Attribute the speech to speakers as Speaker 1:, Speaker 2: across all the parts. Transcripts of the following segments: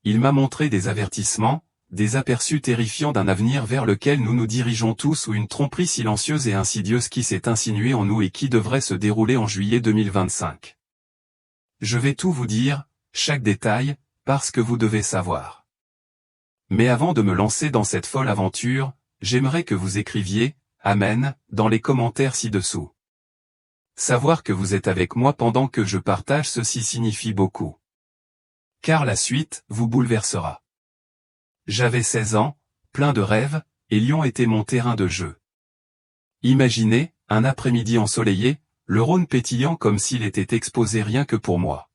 Speaker 1: il m'a montré des avertissements, des aperçus terrifiants d'un avenir vers lequel nous nous dirigeons tous ou une tromperie silencieuse et insidieuse qui s'est insinuée en nous et qui devrait se dérouler en juillet 2025. Je vais tout vous dire, chaque détail, parce que vous devez savoir. Mais avant de me lancer dans cette folle aventure, j'aimerais que vous écriviez « Amen » dans les commentaires ci-dessous. Savoir que vous êtes avec moi pendant que je partage ceci signifie beaucoup. Car la suite vous bouleversera. J'avais 16 ans, plein de rêves, et Lyon était mon terrain de jeu. Imaginez, un après-midi ensoleillé, le Rhône pétillant comme s'il était exposé rien que pour moi.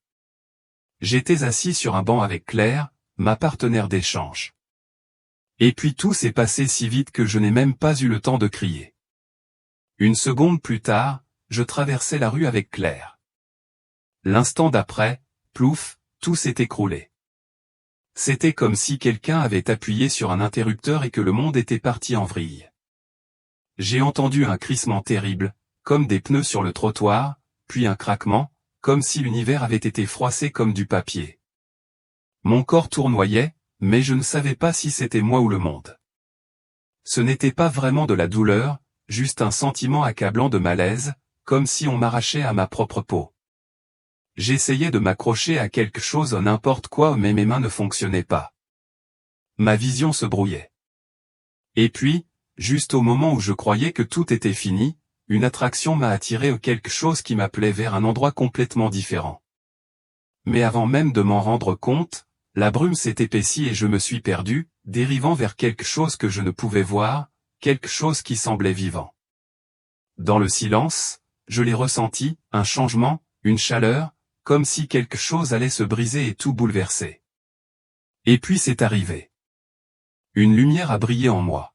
Speaker 1: J'étais assis sur un banc avec Claire, ma partenaire d'échange. Et puis tout s'est passé si vite que je n'ai même pas eu le temps de crier. Une seconde plus tard, je traversais la rue avec Claire. L'instant d'après, plouf, tout s'est écroulé. C'était comme si quelqu'un avait appuyé sur un interrupteur et que le monde était parti en vrille. J'ai entendu un crissement terrible, comme des pneus sur le trottoir, puis un craquement, comme si l'univers avait été froissé comme du papier. Mon corps tournoyait, mais je ne savais pas si c'était moi ou le monde. Ce n'était pas vraiment de la douleur, juste un sentiment accablant de malaise, comme si on m'arrachait à ma propre peau. J'essayais de m'accrocher à quelque chose ou n'importe quoi mais mes mains ne fonctionnaient pas. Ma vision se brouillait. Et puis, juste au moment où je croyais que tout était fini, une attraction m'a attiré à quelque chose qui m'appelait vers un endroit complètement différent. Mais avant même de m'en rendre compte, la brume s'est épaissie et je me suis perdu, dérivant vers quelque chose que je ne pouvais voir, quelque chose qui semblait vivant. Dans le silence, je l'ai ressenti, un changement, une chaleur, comme si quelque chose allait se briser et tout bouleverser. Et puis c'est arrivé. Une lumière a brillé en moi.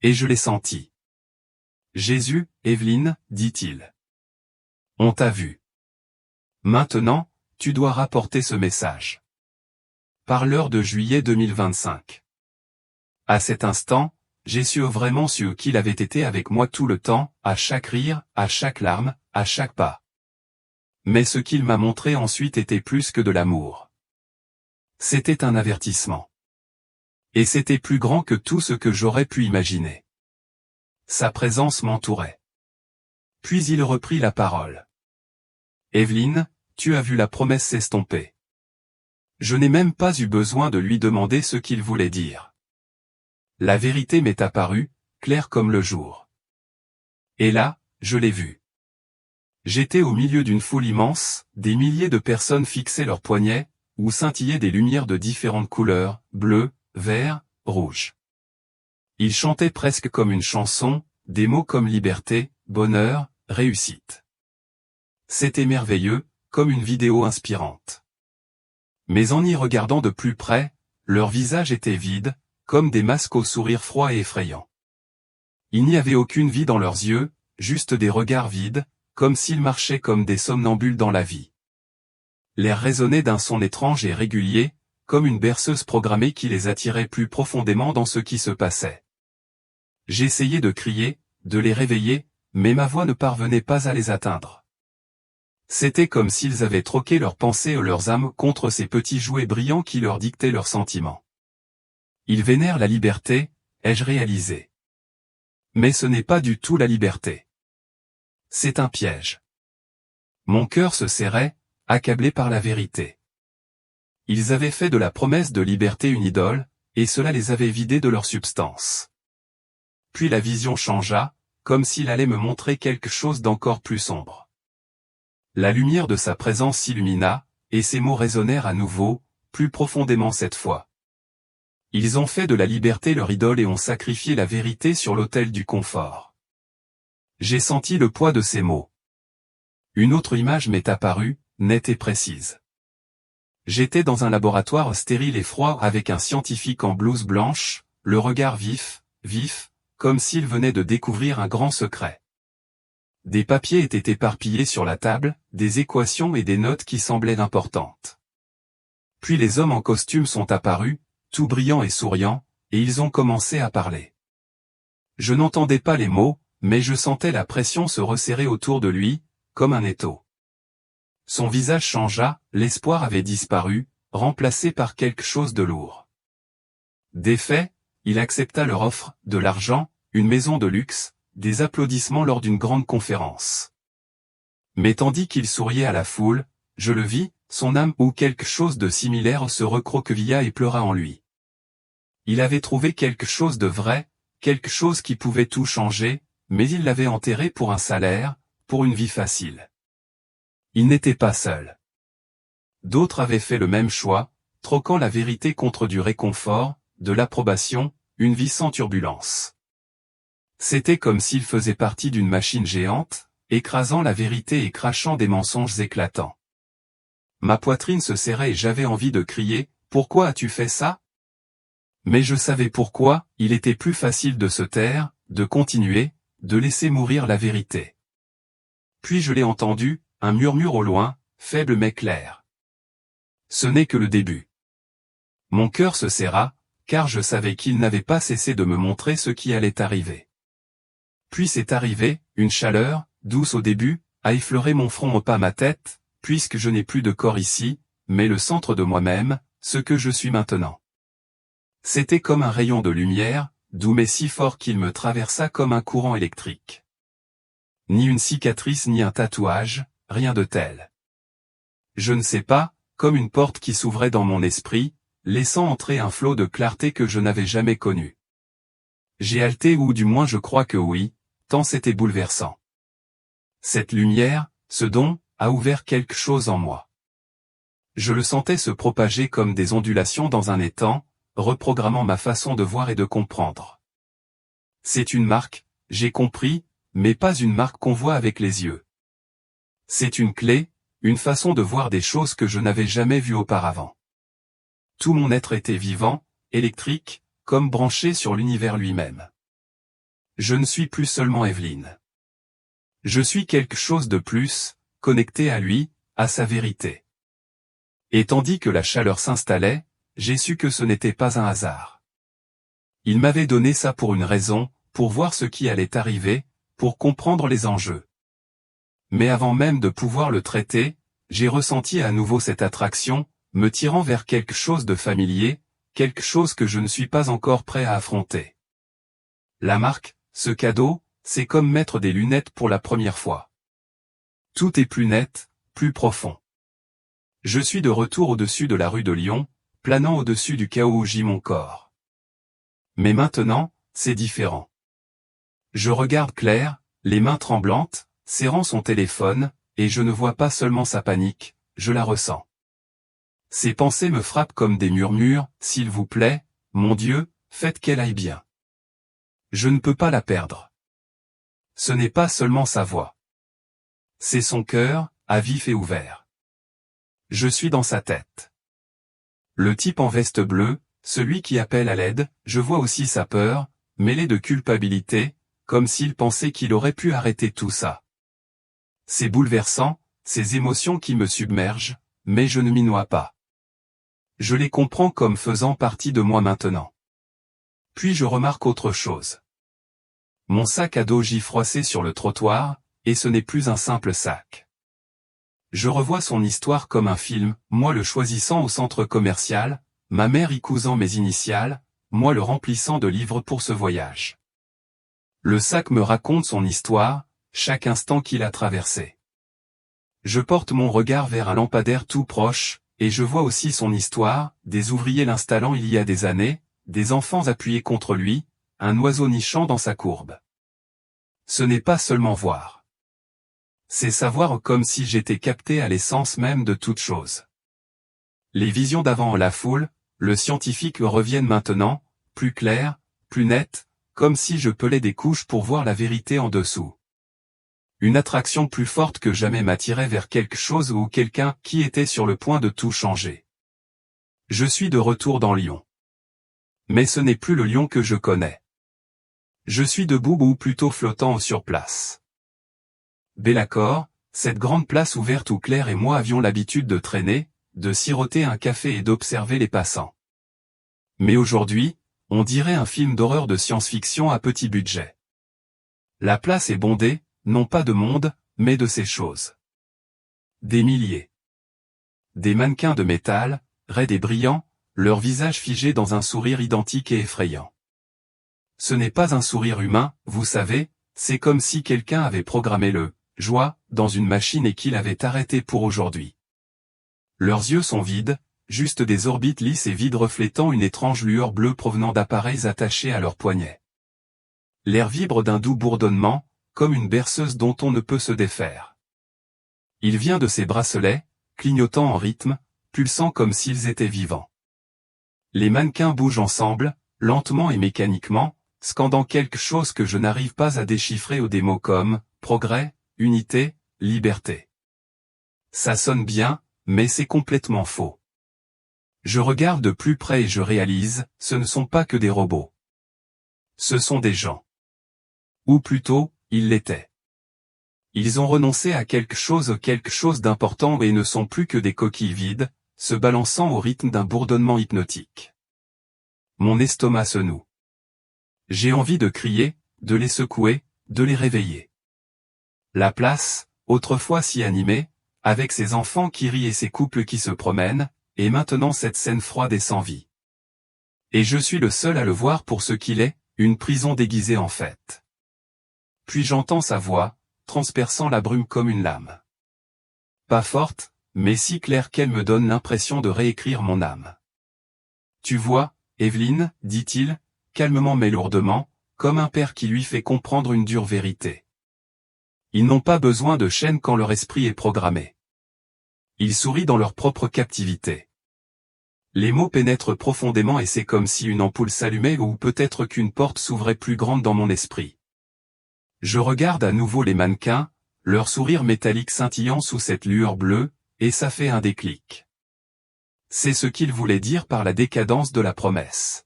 Speaker 1: Et je l'ai senti. Jésus, Evelyne, dit-il. On t'a vu. Maintenant, tu dois rapporter ce message. Parleur de juillet 2025. À cet instant, j'ai vraiment su qu'il avait été avec moi tout le temps, à chaque rire, à chaque larme, à chaque pas. Mais ce qu'il m'a montré ensuite était plus que de l'amour. C'était un avertissement. Et c'était plus grand que tout ce que j'aurais pu imaginer. Sa présence m'entourait. Puis il reprit la parole. Evelyne, tu as vu la promesse s'estomper. Je n'ai même pas eu besoin de lui demander ce qu'il voulait dire. La vérité m'est apparue, claire comme le jour. Et là, je l'ai vue. J'étais au milieu d'une foule immense, des milliers de personnes fixaient leurs poignets, où scintillaient des lumières de différentes couleurs, bleu, vert, rouge. Ils chantaient presque comme une chanson, des mots comme liberté, bonheur, réussite. C'était merveilleux, comme une vidéo inspirante. Mais en y regardant de plus près, leurs visages étaient vides, comme des masques au sourire froid et effrayant. Il n'y avait aucune vie dans leurs yeux, juste des regards vides, comme s'ils marchaient comme des somnambules dans la vie. L'air résonnait d'un son étrange et régulier, comme une berceuse programmée qui les attirait plus profondément dans ce qui se passait. J'essayais de crier, de les réveiller, mais ma voix ne parvenait pas à les atteindre. C'était comme s'ils avaient troqué leurs pensées et leurs âmes contre ces petits jouets brillants qui leur dictaient leurs sentiments. Ils vénèrent la liberté, ai-je réalisé. Mais ce n'est pas du tout la liberté. C'est un piège. Mon cœur se serrait, accablé par la vérité. Ils avaient fait de la promesse de liberté une idole, et cela les avait vidés de leur substance. Puis la vision changea, comme s'il allait me montrer quelque chose d'encore plus sombre. La lumière de sa présence s'illumina, et ses mots résonnèrent à nouveau, plus profondément cette fois. Ils ont fait de la liberté leur idole et ont sacrifié la vérité sur l'autel du confort. J'ai senti le poids de ces mots. Une autre image m'est apparue, nette et précise. J'étais dans un laboratoire stérile et froid avec un scientifique en blouse blanche, le regard vif, comme s'il venait de découvrir un grand secret. Des papiers étaient éparpillés sur la table, des équations et des notes qui semblaient importantes. Puis les hommes en costume sont apparus, tout brillants et souriants, et ils ont commencé à parler. Je n'entendais pas les mots, mais je sentais la pression se resserrer autour de lui, comme un étau. Son visage changea, l'espoir avait disparu, remplacé par quelque chose de lourd. Défait, il accepta leur offre, de l'argent, une maison de luxe, des applaudissements lors d'une grande conférence. Mais tandis qu'il souriait à la foule, je le vis, son âme ou quelque chose de similaire se recroquevilla et pleura en lui. Il avait trouvé quelque chose de vrai, quelque chose qui pouvait tout changer, mais il l'avait enterré pour un salaire, pour une vie facile. Il n'était pas seul. D'autres avaient fait le même choix, troquant la vérité contre du réconfort, de l'approbation, une vie sans turbulence. C'était comme s'il faisait partie d'une machine géante, écrasant la vérité et crachant des mensonges éclatants. Ma poitrine se serrait et j'avais envie de crier, « Pourquoi as-tu fait ça ?» Mais je savais pourquoi, il était plus facile de se taire, de continuer, de laisser mourir la vérité. Puis je l'ai entendu, un murmure au loin, faible mais clair. Ce n'est que le début. Mon cœur se serra, car je savais qu'il n'avait pas cessé de me montrer ce qui allait arriver. Puis c'est arrivé, une chaleur, douce au début, a effleuré mon front pas ma tête, puisque je n'ai plus de corps ici, mais le centre de moi-même, ce que je suis maintenant. C'était comme un rayon de lumière, doux mais si fort qu'il me traversa comme un courant électrique. Ni une cicatrice ni un tatouage, rien de tel. Je ne sais pas, comme une porte qui s'ouvrait dans mon esprit, laissant entrer un flot de clarté que je n'avais jamais connu. J'ai halté ou du moins je crois que oui, tant c'était bouleversant. Cette lumière, ce don, a ouvert quelque chose en moi. Je le sentais se propager comme des ondulations dans un étang, reprogrammant ma façon de voir et de comprendre. C'est une marque, j'ai compris, mais pas une marque qu'on voit avec les yeux. C'est une clé, une façon de voir des choses que je n'avais jamais vues auparavant. Tout mon être était vivant, électrique, comme branché sur l'univers lui-même. Je ne suis plus seulement Evelyne. Je suis quelque chose de plus, connecté à lui, à sa vérité. Et tandis que la chaleur s'installait, j'ai su que ce n'était pas un hasard. Il m'avait donné ça pour une raison, pour voir ce qui allait arriver, pour comprendre les enjeux. Mais avant même de pouvoir le traiter, j'ai ressenti à nouveau cette attraction, me tirant vers quelque chose de familier, quelque chose que je ne suis pas encore prêt à affronter. La marque, ce cadeau, c'est comme mettre des lunettes pour la première fois. Tout est plus net, plus profond. Je suis de retour au-dessus de la rue de Lyon, planant au-dessus du chaos où gît mon corps. Mais maintenant, c'est différent. Je regarde Claire, les mains tremblantes, serrant son téléphone, et je ne vois pas seulement sa panique, je la ressens. Ses pensées me frappent comme des murmures, « S'il vous plaît, mon Dieu, faites qu'elle aille bien. » Je ne peux pas la perdre. Ce n'est pas seulement sa voix. C'est son cœur, à vif et ouvert. Je suis dans sa tête. Le type en veste bleue, celui qui appelle à l'aide, je vois aussi sa peur, mêlée de culpabilité, comme s'il pensait qu'il aurait pu arrêter tout ça. C'est bouleversant, ces émotions qui me submergent, mais je ne m'y noie pas. Je les comprends comme faisant partie de moi maintenant. Puis je remarque autre chose. Mon sac à dos gît froissé sur le trottoir, et ce n'est plus un simple sac. Je revois son histoire comme un film, moi le choisissant au centre commercial, ma mère y cousant mes initiales, moi le remplissant de livres pour ce voyage. Le sac me raconte son histoire, chaque instant qu'il a traversé. Je porte mon regard vers un lampadaire tout proche, et je vois aussi son histoire, des ouvriers l'installant il y a des années, des enfants appuyés contre lui, un oiseau nichant dans sa courbe. Ce n'est pas seulement voir. C'est savoir comme si j'étais capté à l'essence même de toute chose. Les visions d'avant en la foule, le scientifique reviennent maintenant, plus claires, plus nettes, comme si je pelais des couches pour voir la vérité en dessous. Une attraction plus forte que jamais m'attirait vers quelque chose ou quelqu'un qui était sur le point de tout changer. Je suis de retour dans Lyon. Mais ce n'est plus le Lyon que je connais. Je suis debout ou plutôt flottant sur place. Bellacor, cette grande place ouverte où Claire et moi avions l'habitude de traîner, de siroter un café et d'observer les passants. Mais aujourd'hui, on dirait un film d'horreur de science-fiction à petit budget. La place est bondée, non pas de monde, mais de ces choses. Des milliers. Des mannequins de métal, raides et brillants, leur visage figé dans un sourire identique et effrayant. Ce n'est pas un sourire humain, vous savez, c'est comme si quelqu'un avait programmé le « joie » dans une machine et qu'il avait arrêté pour aujourd'hui. Leurs yeux sont vides, juste des orbites lisses et vides reflétant une étrange lueur bleue provenant d'appareils attachés à leurs poignets. L'air vibre d'un doux bourdonnement, comme une berceuse dont on ne peut se défaire. Il vient de ces bracelets, clignotant en rythme, pulsant comme s'ils étaient vivants. Les mannequins bougent ensemble, lentement et mécaniquement, scandant quelque chose que je n'arrive pas à déchiffrer ou des mots comme « progrès »,« unité »,« liberté ». Ça sonne bien, mais c'est complètement faux. Je regarde de plus près et je réalise, ce ne sont pas que des robots. Ce sont des gens. Ou plutôt, ils l'étaient. Ils ont renoncé à quelque chose d'important et ne sont plus que des coquilles vides, se balançant au rythme d'un bourdonnement hypnotique. Mon estomac se noue. J'ai envie de crier, de les secouer, de les réveiller. La place, autrefois si animée, avec ses enfants qui rient et ses couples qui se promènent, et maintenant cette scène froide et sans vie. Et je suis le seul à le voir pour ce qu'il est, une prison déguisée en fête. Puis j'entends sa voix, transperçant la brume comme une lame. Pas forte, mais si claire qu'elle me donne l'impression de réécrire mon âme. Tu vois, Evelyne, dit-il, calmement mais lourdement, comme un père qui lui fait comprendre une dure vérité. Ils n'ont pas besoin de chaînes quand leur esprit est programmé. Ils sourient dans leur propre captivité. Les mots pénètrent profondément et c'est comme si une ampoule s'allumait ou peut-être qu'une porte s'ouvrait plus grande dans mon esprit. Je regarde à nouveau les mannequins, leur sourire métallique scintillant sous cette lueur bleue, et ça fait un déclic. C'est ce qu'il voulait dire par la décadence de la promesse.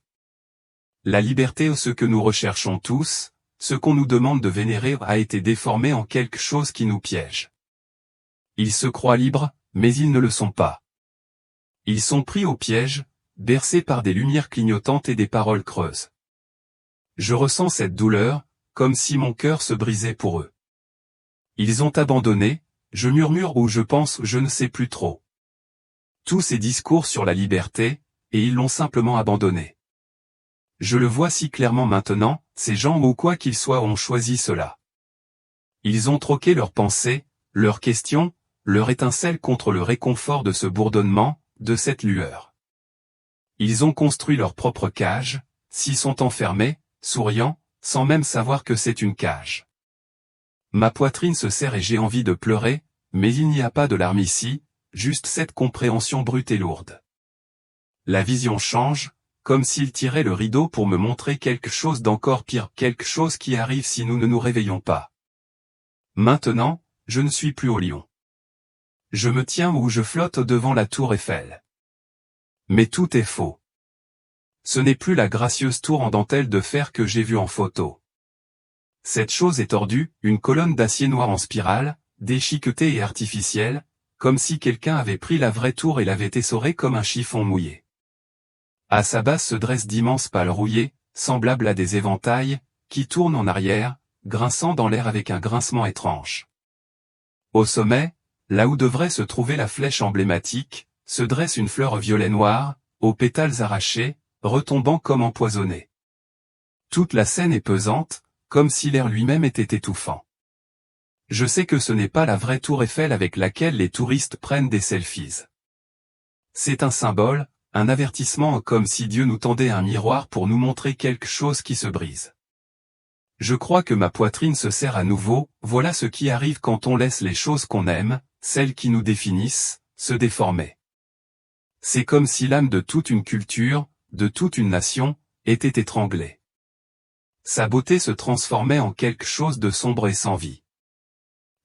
Speaker 1: La liberté ou ce que nous recherchons tous, ce qu'on nous demande de vénérer a été déformé en quelque chose qui nous piège. Ils se croient libres, mais ils ne le sont pas. Ils sont pris au piège, bercés par des lumières clignotantes et des paroles creuses. Je ressens cette douleur, comme si mon cœur se brisait pour eux. Ils ont abandonné, je murmure ou je pense je ne sais plus trop. Tous ces discours sur la liberté, et ils l'ont simplement abandonné. Je le vois si clairement maintenant, ces gens ou quoi qu'ils soient ont choisi cela. Ils ont troqué leurs pensées, leurs questions, leur étincelle contre le réconfort de ce bourdonnement, de cette lueur. Ils ont construit leur propre cage, s'y sont enfermés, souriant, sans même savoir que c'est une cage. Ma poitrine se serre et j'ai envie de pleurer, mais il n'y a pas de larmes ici, juste cette compréhension brute et lourde. La vision change, comme s'il tirait le rideau pour me montrer quelque chose d'encore pire, quelque chose qui arrive si nous ne nous réveillons pas. Maintenant, je ne suis plus au lion. Je me tiens ou je flotte devant la tour Eiffel. Mais tout est faux. Ce n'est plus la gracieuse tour en dentelle de fer que j'ai vue en photo. Cette chose est tordue, une colonne d'acier noir en spirale, déchiquetée et artificielle, comme si quelqu'un avait pris la vraie tour et l'avait essorée comme un chiffon mouillé. À sa base se dressent d'immenses pales rouillées, semblables à des éventails, qui tournent en arrière, grinçant dans l'air avec un grincement étrange. Au sommet, là où devrait se trouver la flèche emblématique, se dresse une fleur violet noir, aux pétales arrachés, retombant comme empoisonnée. Toute la scène est pesante, comme si l'air lui-même était étouffant. Je sais que ce n'est pas la vraie tour Eiffel avec laquelle les touristes prennent des selfies. C'est un symbole, un avertissement comme si Dieu nous tendait un miroir pour nous montrer quelque chose qui se brise. Je crois que ma poitrine se serre à nouveau, voilà ce qui arrive quand on laisse les choses qu'on aime, celles qui nous définissent, se déformer. C'est comme si l'âme de toute une culture, de toute une nation, était étranglée. Sa beauté se transformait en quelque chose de sombre et sans vie.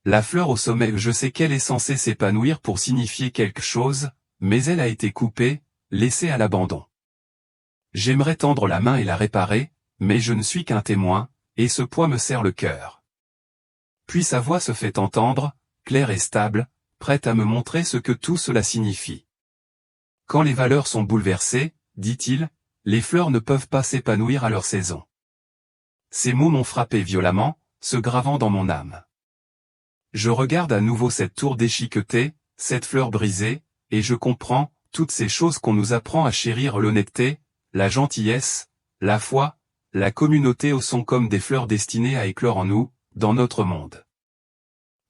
Speaker 1: La fleur au sommet, je sais qu'elle est censée s'épanouir pour signifier quelque chose, mais elle a été coupée, laissée à l'abandon. J'aimerais tendre la main et la réparer, mais je ne suis qu'un témoin, et ce poids me serre le cœur. Puis sa voix se fait entendre, claire et stable, prête à me montrer ce que tout cela signifie. Quand les valeurs sont bouleversées, dit-il, les fleurs ne peuvent pas s'épanouir à leur saison. Ces mots m'ont frappé violemment, se gravant dans mon âme. Je regarde à nouveau cette tour déchiquetée, cette fleur brisée, et je comprends, toutes ces choses qu'on nous apprend à chérir, l'honnêteté, la gentillesse, la foi, la communauté sont comme des fleurs destinées à éclore en nous, dans notre monde.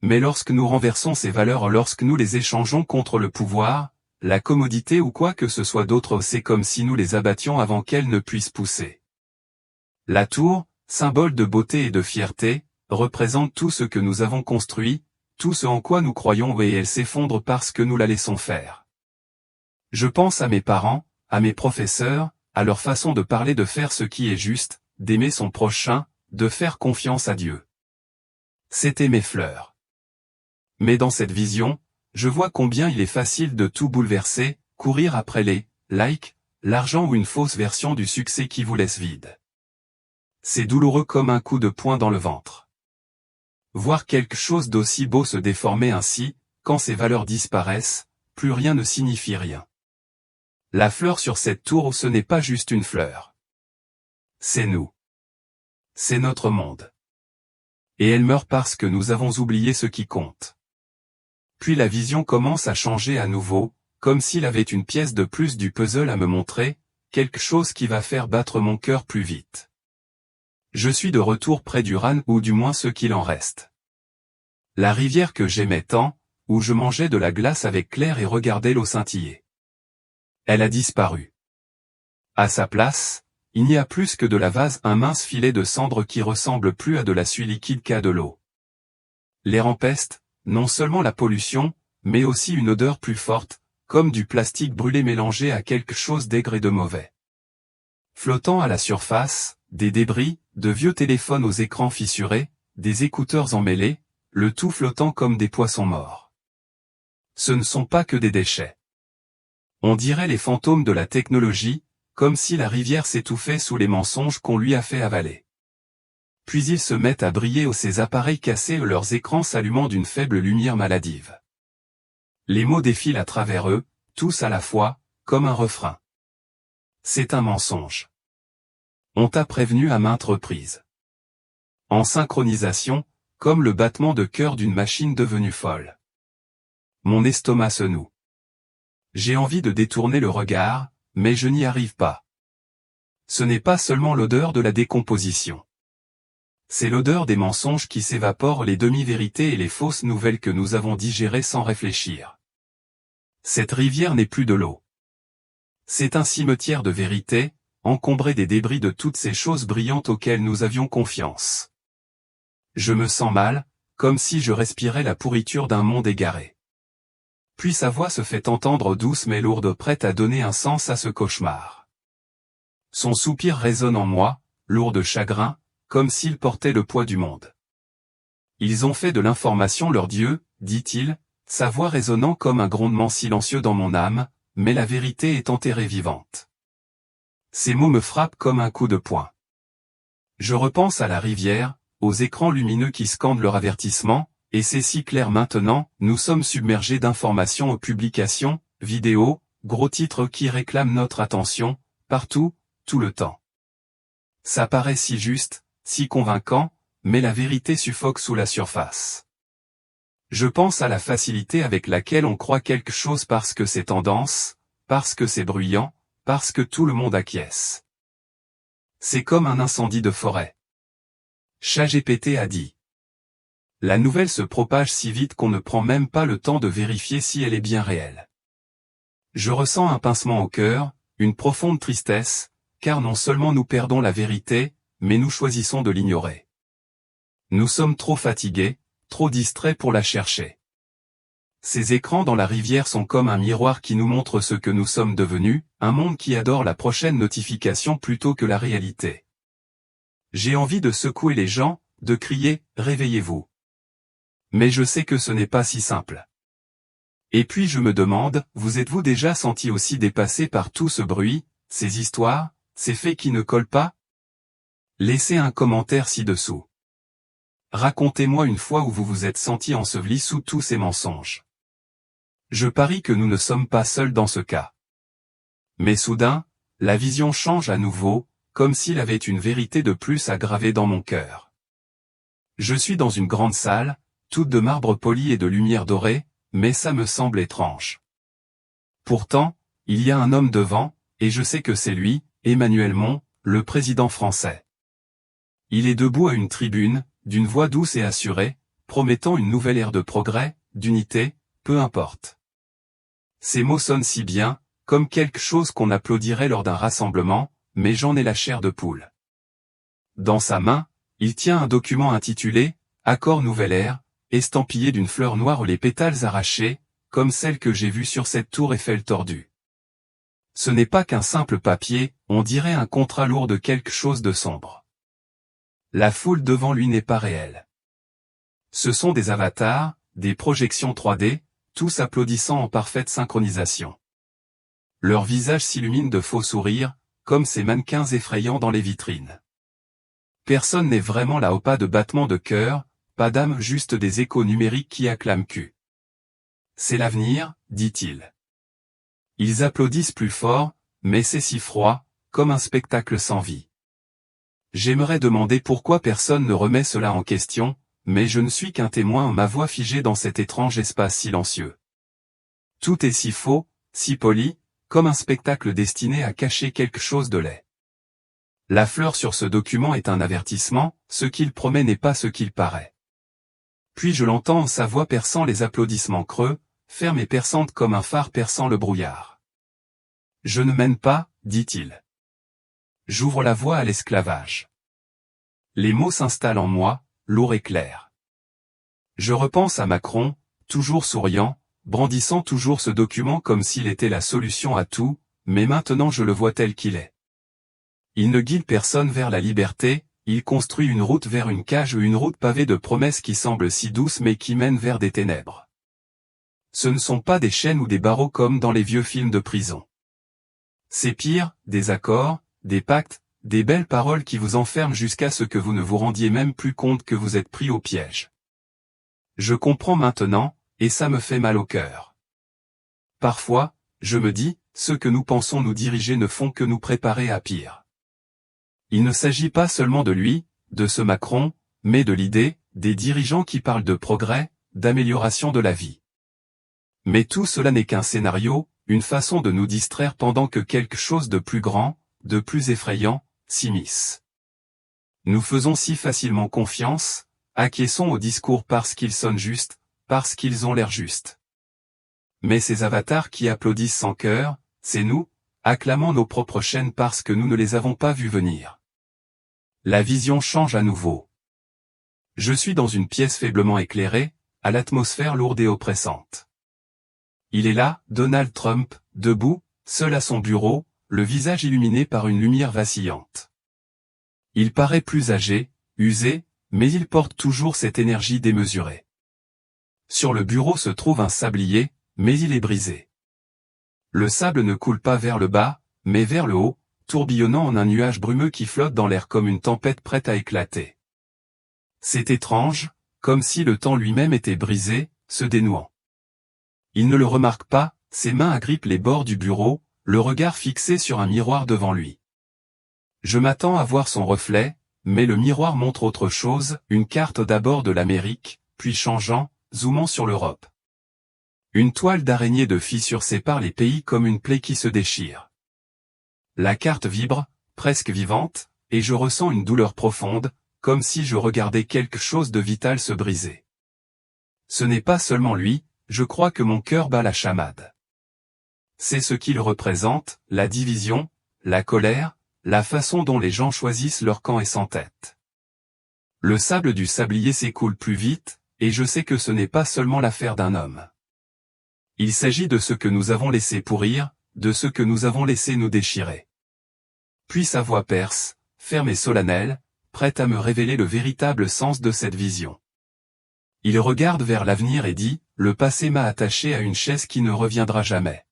Speaker 1: Mais lorsque nous renversons ces valeurs, lorsque nous les échangeons contre le pouvoir, la commodité ou quoi que ce soit d'autre, c'est comme si nous les abattions avant qu'elles ne puissent pousser. La tour, symbole de beauté et de fierté, représente tout ce que nous avons construit, tout ce en quoi nous croyons, et elle s'effondre parce que nous la laissons faire. Je pense à mes parents, à mes professeurs, à leur façon de parler, de faire ce qui est juste, d'aimer son prochain, de faire confiance à Dieu. C'était mes fleurs. Mais dans cette vision, je vois combien il est facile de tout bouleverser, courir après les likes, l'argent ou une fausse version du succès qui vous laisse vide. C'est douloureux comme un coup de poing dans le ventre. Voir quelque chose d'aussi beau se déformer ainsi, quand ses valeurs disparaissent, plus rien ne signifie rien. La fleur sur cette tour, ce n'est pas juste une fleur. C'est nous. C'est notre monde. Et elle meurt parce que nous avons oublié ce qui compte. Puis la vision commence à changer à nouveau, comme s'il avait une pièce de plus du puzzle à me montrer, quelque chose qui va faire battre mon cœur plus vite. Je suis de retour près du Rann, ou du moins ce qu'il en reste. La rivière que j'aimais tant, où je mangeais de la glace avec Claire et regardais l'eau scintiller. Elle a disparu. À sa place, il n'y a plus que de la vase, un mince filet de cendre qui ressemble plus à de la suie liquide qu'à de l'eau. L'air empeste, non seulement la pollution, mais aussi une odeur plus forte, comme du plastique brûlé mélangé à quelque chose d'aigre et de mauvais. Flottant à la surface, des débris, de vieux téléphones aux écrans fissurés, des écouteurs emmêlés, le tout flottant comme des poissons morts. Ce ne sont pas que des déchets. On dirait les fantômes de la technologie, comme si la rivière s'étouffait sous les mensonges qu'on lui a fait avaler. Puis ils se mettent à briller, ces appareils cassés, leurs écrans s'allumant d'une faible lumière maladive. Les mots défilent à travers eux, tous à la fois, comme un refrain. C'est un mensonge. On t'a prévenu à maintes reprises. En synchronisation, comme le battement de cœur d'une machine devenue folle. Mon estomac se noue. J'ai envie de détourner le regard, mais je n'y arrive pas. Ce n'est pas seulement l'odeur de la décomposition. C'est l'odeur des mensonges qui s'évaporent, les demi-vérités et les fausses nouvelles que nous avons digérées sans réfléchir. Cette rivière n'est plus de l'eau. C'est un cimetière de vérité, encombré des débris de toutes ces choses brillantes auxquelles nous avions confiance. Je me sens mal, comme si je respirais la pourriture d'un monde égaré. Puis sa voix se fait entendre, douce mais lourde, prête à donner un sens à ce cauchemar. Son soupir résonne en moi, lourd de chagrin, comme s'il portait le poids du monde. Ils ont fait de l'information leur Dieu, dit-il, sa voix résonnant comme un grondement silencieux dans mon âme, mais la vérité est enterrée vivante. Ces mots me frappent comme un coup de poing. Je repense à la rivière, aux écrans lumineux qui scandent leur avertissement, et c'est si clair maintenant, nous sommes submergés d'informations, aux publications, vidéos, gros titres qui réclament notre attention, partout, tout le temps. Ça paraît si juste, si convaincant, mais la vérité suffoque sous la surface. Je pense à la facilité avec laquelle on croit quelque chose parce que c'est tendance, parce que c'est bruyant, parce que tout le monde acquiesce. C'est comme un incendie de forêt. ChatGPT a dit. La nouvelle se propage si vite qu'on ne prend même pas le temps de vérifier si elle est bien réelle. Je ressens un pincement au cœur, une profonde tristesse, car non seulement nous perdons la vérité, mais nous choisissons de l'ignorer. Nous sommes trop fatigués, trop distraits pour la chercher. Ces écrans dans la rivière sont comme un miroir qui nous montre ce que nous sommes devenus, un monde qui adore la prochaine notification plutôt que la réalité. J'ai envie de secouer les gens, de crier « Réveillez-vous ». Mais je sais que ce n'est pas si simple. Et puis je me demande, vous êtes-vous déjà senti aussi dépassé par tout ce bruit, ces histoires, ces faits qui ne collent pas? Laissez un commentaire ci-dessous. Racontez-moi une fois où vous vous êtes senti enseveli sous tous ces mensonges. Je parie que nous ne sommes pas seuls dans ce cas. Mais soudain, la vision change à nouveau, comme s'il avait une vérité de plus à graver dans mon cœur. Je suis dans une grande salle, toute de marbre poli et de lumière dorée, mais ça me semble étrange. Pourtant, Il y a un homme devant, et je sais que c'est lui, Emmanuel Mon, le président français. Il est debout à une tribune, d'une voix douce et assurée, promettant une nouvelle ère de progrès, d'unité, peu importe. Ces mots sonnent si bien, comme quelque chose qu'on applaudirait lors d'un rassemblement, mais j'en ai la chair de poule. Dans sa main, il tient un document intitulé « Accord Nouvelle Ère », estampillé d'une fleur noire les pétales arrachés, comme celle que j'ai vue sur cette tour Eiffel tordue. Ce n'est pas qu'un simple papier, on dirait un contrat lourd de quelque chose de sombre. La foule devant lui n'est pas réelle. Ce sont des avatars, des projections 3D, tous applaudissant en parfaite synchronisation. Leurs visages s'illuminent de faux sourires, comme ces mannequins effrayants dans les vitrines. Personne n'est vraiment là, au pas de battement de cœur, pas d'âme, juste des échos numériques qui acclament Q. C'est l'avenir, dit-il. Ils applaudissent plus fort, mais c'est si froid, comme un spectacle sans vie. J'aimerais demander pourquoi personne ne remet cela en question, mais je ne suis qu'un témoin, ma voix figée dans cet étrange espace silencieux. Tout est si faux, si poli, comme un spectacle destiné à cacher quelque chose de laid. La fleur sur ce document est un avertissement, ce qu'il promet n'est pas ce qu'il paraît. Puis je l'entends, sa voix perçant les applaudissements creux, ferme et perçante comme un phare perçant le brouillard. Je ne mène pas, dit-il. J'ouvre la voie à l'esclavage. Les mots s'installent en moi, lourds et clairs. Je repense à Macron, toujours souriant, brandissant toujours ce document comme s'il était la solution à tout, mais maintenant je le vois tel qu'il est. Il ne guide personne vers la liberté, il construit une route vers une cage ou une route pavée de promesses qui semblent si douces mais qui mènent vers des ténèbres. Ce ne sont pas des chaînes ou des barreaux comme dans les vieux films de prison. C'est pire, des accords, des pactes, des belles paroles qui vous enferment jusqu'à ce que vous ne vous rendiez même plus compte que vous êtes pris au piège. Je comprends maintenant, et ça me fait mal au cœur. Parfois, je me dis, ceux que nous pensons nous diriger ne font que nous préparer à pire. Il ne s'agit pas seulement de lui, de ce Macron, mais de l'idée, des dirigeants qui parlent de progrès, d'amélioration de la vie. Mais tout cela n'est qu'un scénario, une façon de nous distraire pendant que quelque chose de plus grand, de plus effrayant, s'immisce. Nous faisons si facilement confiance, acquiesçons aux discours parce qu'ils sonnent justes, parce qu'ils ont l'air justes. Mais ces avatars qui applaudissent sans cœur, c'est nous, acclamant nos propres chaînes parce que nous ne les avons pas vus venir. La vision change à nouveau. Je suis dans une pièce faiblement éclairée, à l'atmosphère lourde et oppressante. Il est là, Donald Trump, debout, seul à son bureau, le visage illuminé par une lumière vacillante. Il paraît plus âgé, usé, mais il porte toujours cette énergie démesurée. Sur le bureau se trouve un sablier, mais il est brisé. Le sable ne coule pas vers le bas, mais vers le haut, tourbillonnant en un nuage brumeux qui flotte dans l'air comme une tempête prête à éclater. C'est étrange, comme si le temps lui-même était brisé, se dénouant. Il ne le remarque pas, ses mains agrippent les bords du bureau, le regard fixé sur un miroir devant lui. Je m'attends à voir son reflet, mais le miroir montre autre chose, une carte d'abord de l'Amérique, puis changeant, zoomant sur l'Europe. Une toile d'araignée de fissures sépare les pays comme une plaie qui se déchire. La carte vibre, presque vivante, et je ressens une douleur profonde, comme si je regardais quelque chose de vital se briser. Ce n'est pas seulement lui, je crois que mon cœur bat la chamade. C'est ce qu'il représente, la division, la colère, la façon dont les gens choisissent leur camp et s'entêtent. Le sable du sablier s'écoule plus vite, et je sais que ce n'est pas seulement l'affaire d'un homme. Il s'agit de ce que nous avons laissé pourrir, de ce que nous avons laissé nous déchirer. Puis sa voix perce, ferme et solennelle, prête à me révéler le véritable sens de cette vision. Il regarde vers l'avenir et dit, « Le passé m'a attaché à une chaise qui ne reviendra jamais. »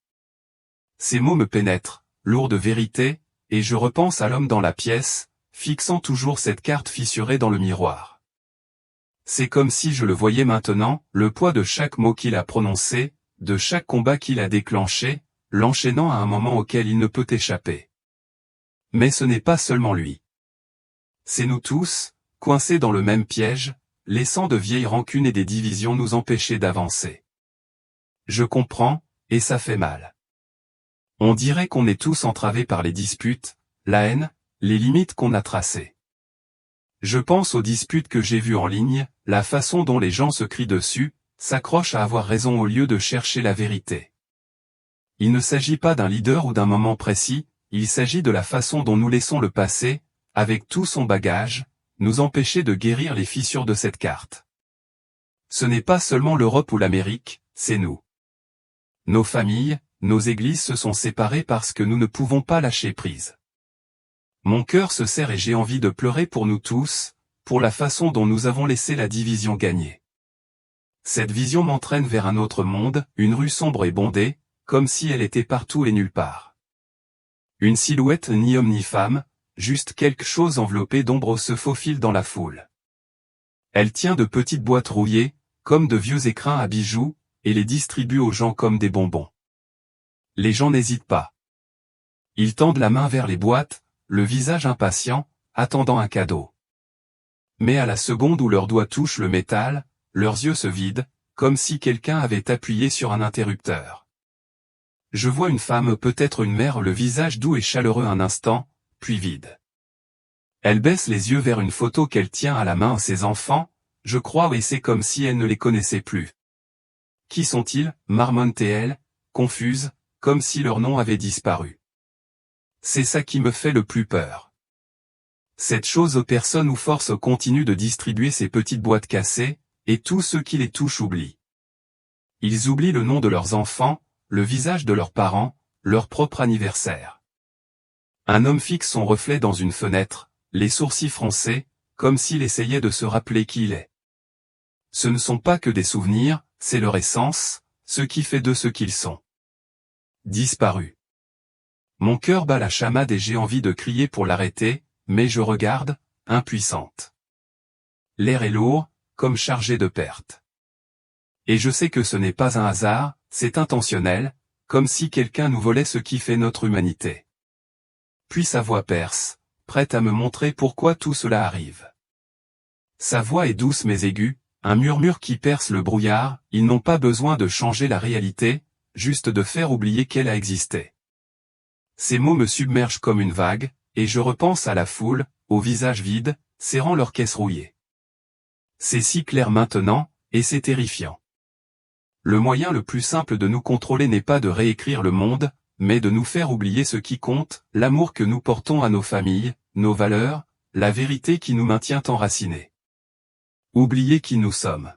Speaker 1: Ces mots me pénètrent, lourds de vérité, et je repense à l'homme dans la pièce, fixant toujours cette carte fissurée dans le miroir. C'est comme si je le voyais maintenant, le poids de chaque mot qu'il a prononcé, de chaque combat qu'il a déclenché, l'enchaînant à un moment auquel il ne peut échapper. Mais ce n'est pas seulement lui. C'est nous tous, coincés dans le même piège, laissant de vieilles rancunes et des divisions nous empêcher d'avancer. Je comprends, et ça fait mal. On dirait qu'on est tous entravés par les disputes, la haine, les limites qu'on a tracées. Je pense aux disputes que j'ai vues en ligne, la façon dont les gens se crient dessus, s'accrochent à avoir raison au lieu de chercher la vérité. Il ne s'agit pas d'un leader ou d'un moment précis, il s'agit de la façon dont nous laissons le passé, avec tout son bagage, nous empêcher de guérir les fissures de cette carte. Ce n'est pas seulement l'Europe ou l'Amérique, c'est nous. Nos familles, nos églises se sont séparées parce que nous ne pouvons pas lâcher prise. Mon cœur se serre et j'ai envie de pleurer pour nous tous, pour la façon dont nous avons laissé la division gagner. Cette vision m'entraîne vers un autre monde, une rue sombre et bondée, comme si elle était partout et nulle part. Une silhouette ni homme ni femme, juste quelque chose enveloppé d'ombre se faufile dans la foule. Elle tient de petites boîtes rouillées, comme de vieux écrins à bijoux, et les distribue aux gens comme des bonbons. Les gens n'hésitent pas. Ils tendent la main vers les boîtes, le visage impatient, attendant un cadeau. Mais à la seconde où leurs doigts touchent le métal, leurs yeux se vident, comme si quelqu'un avait appuyé sur un interrupteur. Je vois une femme, peut-être une mère, le visage doux et chaleureux un instant, puis vide. Elle baisse les yeux vers une photo qu'elle tient à la main à ses enfants, je crois, et c'est comme si elle ne les connaissait plus. Qui sont-ils, marmonne-t-elle, confuse, comme si leur nom avait disparu. C'est ça qui me fait le plus peur. Cette chose personne ou force continue de distribuer ces petites boîtes cassées, et tous ceux qui les touchent oublient. Ils oublient le nom de leurs enfants, le visage de leurs parents, leur propre anniversaire. Un homme fixe son reflet dans une fenêtre, les sourcils froncés, comme s'il essayait de se rappeler qui il est. Ce ne sont pas que des souvenirs, c'est leur essence, ce qui fait d'eux ce qu'ils sont. Disparus. Mon cœur bat la chamade et j'ai envie de crier pour l'arrêter, mais je regarde, impuissante. L'air est lourd, comme chargé de pertes. Et je sais que ce n'est pas un hasard, c'est intentionnel, comme si quelqu'un nous volait ce qui fait notre humanité. Puis sa voix perce, prête à me montrer pourquoi tout cela arrive. Sa voix est douce mais aiguë, un murmure qui perce le brouillard, ils n'ont pas besoin de changer la réalité, juste de faire oublier qu'elle a existé. Ces mots me submergent comme une vague, et je repense à la foule, au visage vide, serrant leur caisse rouillée. C'est si clair maintenant, et c'est terrifiant. Le moyen le plus simple de nous contrôler n'est pas de réécrire le monde, mais de nous faire oublier ce qui compte, l'amour que nous portons à nos familles, nos valeurs, la vérité qui nous maintient enracinés. Oublier qui nous sommes.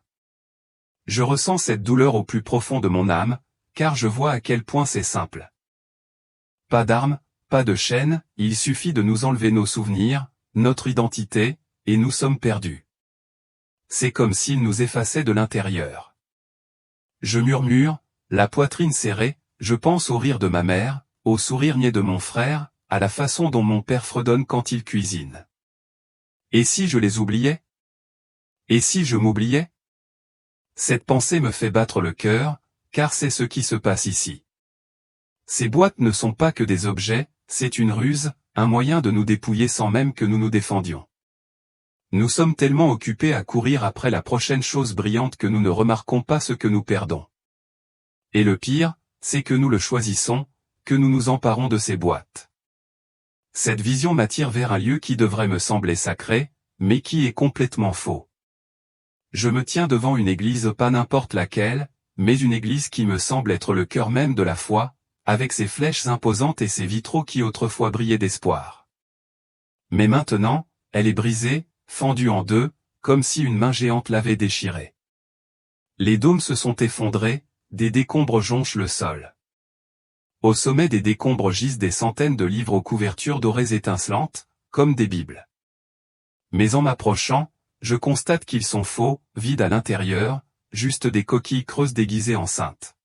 Speaker 1: Je ressens cette douleur au plus profond de mon âme, car je vois à quel point c'est simple. Pas d'armes, pas de chaînes, il suffit de nous enlever nos souvenirs, notre identité, et nous sommes perdus. C'est comme s'il nous effaçait de l'intérieur. Je murmure, la poitrine serrée, je pense au rire de ma mère, au sourire niais de mon frère, à la façon dont mon père fredonne quand il cuisine. Et si je les oubliais? Et si je m'oubliais? Cette pensée me fait battre le cœur, car c'est ce qui se passe ici. Ces boîtes ne sont pas que des objets, c'est une ruse, un moyen de nous dépouiller sans même que nous nous défendions. Nous sommes tellement occupés à courir après la prochaine chose brillante que nous ne remarquons pas ce que nous perdons. Et le pire, c'est que nous le choisissons, que nous nous emparons de ces boîtes. Cette vision m'attire vers un lieu qui devrait me sembler sacré, mais qui est complètement faux. Je me tiens devant une église, pas n'importe laquelle, mais une église qui me semble être le cœur même de la foi, avec ses flèches imposantes et ses vitraux qui autrefois brillaient d'espoir. Mais maintenant, elle est brisée, fendue en deux, comme si une main géante l'avait déchirée. Les dômes se sont effondrés, des décombres jonchent le sol. Au sommet des décombres gisent des centaines de livres aux couvertures dorées étincelantes, comme des bibles. Mais en m'approchant, je constate qu'ils sont faux, vides à l'intérieur, juste des coquilles creuses déguisées en saintes.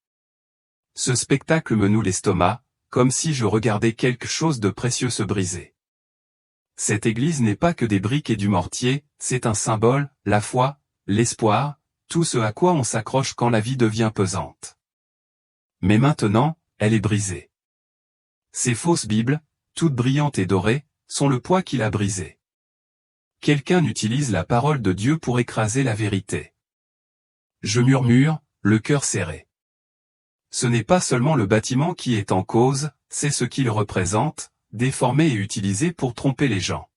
Speaker 1: Ce spectacle me noue l'estomac, comme si je regardais quelque chose de précieux se briser. Cette église n'est pas que des briques et du mortier, c'est un symbole, la foi, l'espoir, tout ce à quoi on s'accroche quand la vie devient pesante. Mais maintenant, elle est brisée. Ces fausses Bibles, toutes brillantes et dorées, sont le poids qui l'a brisée. Quelqu'un utilise la parole de Dieu pour écraser la vérité. Je murmure, le cœur serré. Ce n'est pas seulement le bâtiment qui est en cause, c'est ce qu'il représente, déformé et utilisé pour tromper les gens.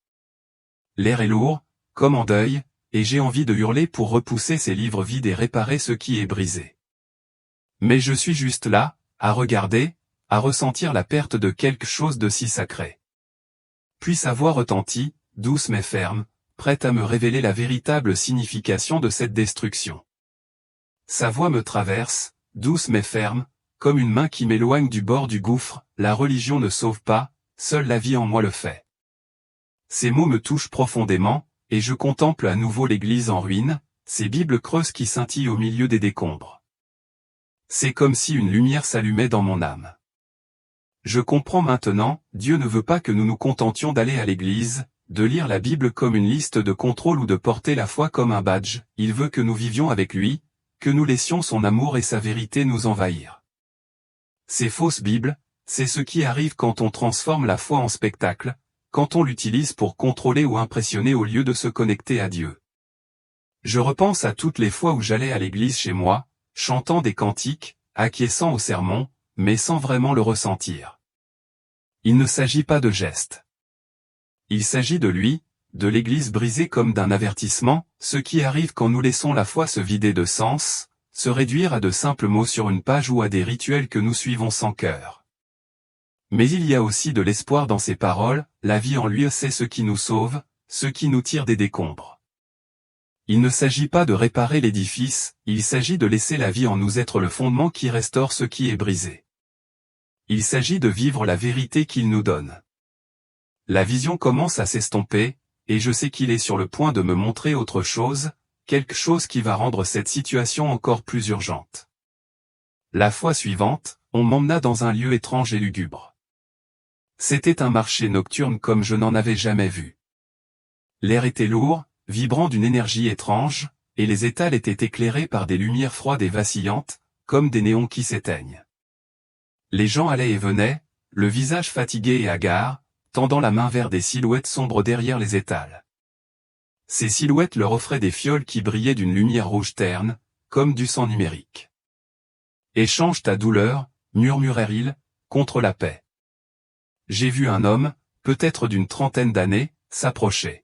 Speaker 1: L'air est lourd, comme en deuil, et j'ai envie de hurler pour repousser ces livres vides et réparer ce qui est brisé. Mais je suis juste là, à regarder, à ressentir la perte de quelque chose de si sacré. Puis sa voix retentit, douce mais ferme, prête à me révéler la véritable signification de cette destruction. Sa voix me traverse, douce mais ferme, comme une main qui m'éloigne du bord du gouffre, la religion ne sauve pas, seule la vie en moi le fait. Ces mots me touchent profondément, et je contemple à nouveau l'église en ruine, ces bibles creuses qui scintillent au milieu des décombres. C'est comme si une lumière s'allumait dans mon âme. Je comprends maintenant, Dieu ne veut pas que nous nous contentions d'aller à l'église, de lire la Bible comme une liste de contrôle ou de porter la foi comme un badge, il veut que nous vivions avec lui, que nous laissions son amour et sa vérité nous envahir. Ces fausses Bibles, c'est ce qui arrive quand on transforme la foi en spectacle, quand on l'utilise pour contrôler ou impressionner au lieu de se connecter à Dieu. Je repense à toutes les fois où j'allais à l'église chez moi, chantant des cantiques, acquiesçant au sermon, mais sans vraiment le ressentir. Il ne s'agit pas de gestes. Il s'agit de lui, de l'église brisée comme d'un avertissement, ce qui arrive quand nous laissons la foi se vider de sens, se réduire à de simples mots sur une page ou à des rituels que nous suivons sans cœur. Mais il y a aussi de l'espoir dans ces paroles, la vie en lui c'est ce qui nous sauve, ce qui nous tire des décombres. Il ne s'agit pas de réparer l'édifice, il s'agit de laisser la vie en nous être le fondement qui restaure ce qui est brisé. Il s'agit de vivre la vérité qu'il nous donne. La vision commence à s'estomper, et je sais qu'il est sur le point de me montrer autre chose, quelque chose qui va rendre cette situation encore plus urgente. La fois suivante, on m'emmena dans un lieu étrange et lugubre. C'était un marché nocturne comme je n'en avais jamais vu. L'air était lourd, vibrant d'une énergie étrange, et les étals étaient éclairés par des lumières froides et vacillantes, comme des néons qui s'éteignent. Les gens allaient et venaient, le visage fatigué et hagard, tendant la main vers des silhouettes sombres derrière les étals. Ces silhouettes leur offraient des fioles qui brillaient d'une lumière rouge terne, comme du sang numérique. « Échange ta douleur, murmurèrent-ils, contre la paix. » J'ai vu un homme, peut-être d'une trentaine d'années, s'approcher.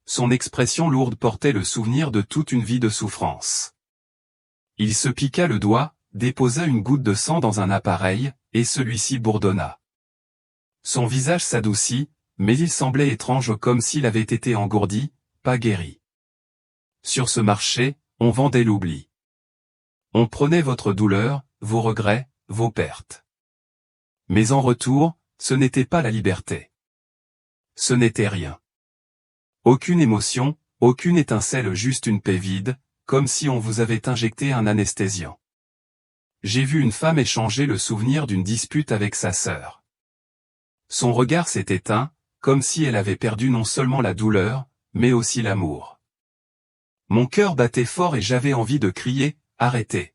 Speaker 1: Son expression lourde portait le souvenir de toute une vie de souffrance. Il se piqua le doigt, déposa une goutte de sang dans un appareil, et celui-ci bourdonna. Son visage s'adoucit, mais il semblait étrange comme s'il avait été engourdi, pas guéri. Sur ce marché, on vendait l'oubli. On prenait votre douleur, vos regrets, vos pertes. Mais en retour, ce n'était pas la liberté. Ce n'était rien. Aucune émotion, aucune étincelle, juste une paix vide, comme si on vous avait injecté un anesthésiant. J'ai vu une femme échanger le souvenir d'une dispute avec sa sœur. Son regard s'est éteint, comme si elle avait perdu non seulement la douleur, mais aussi l'amour. Mon cœur battait fort et j'avais envie de crier, « Arrêtez!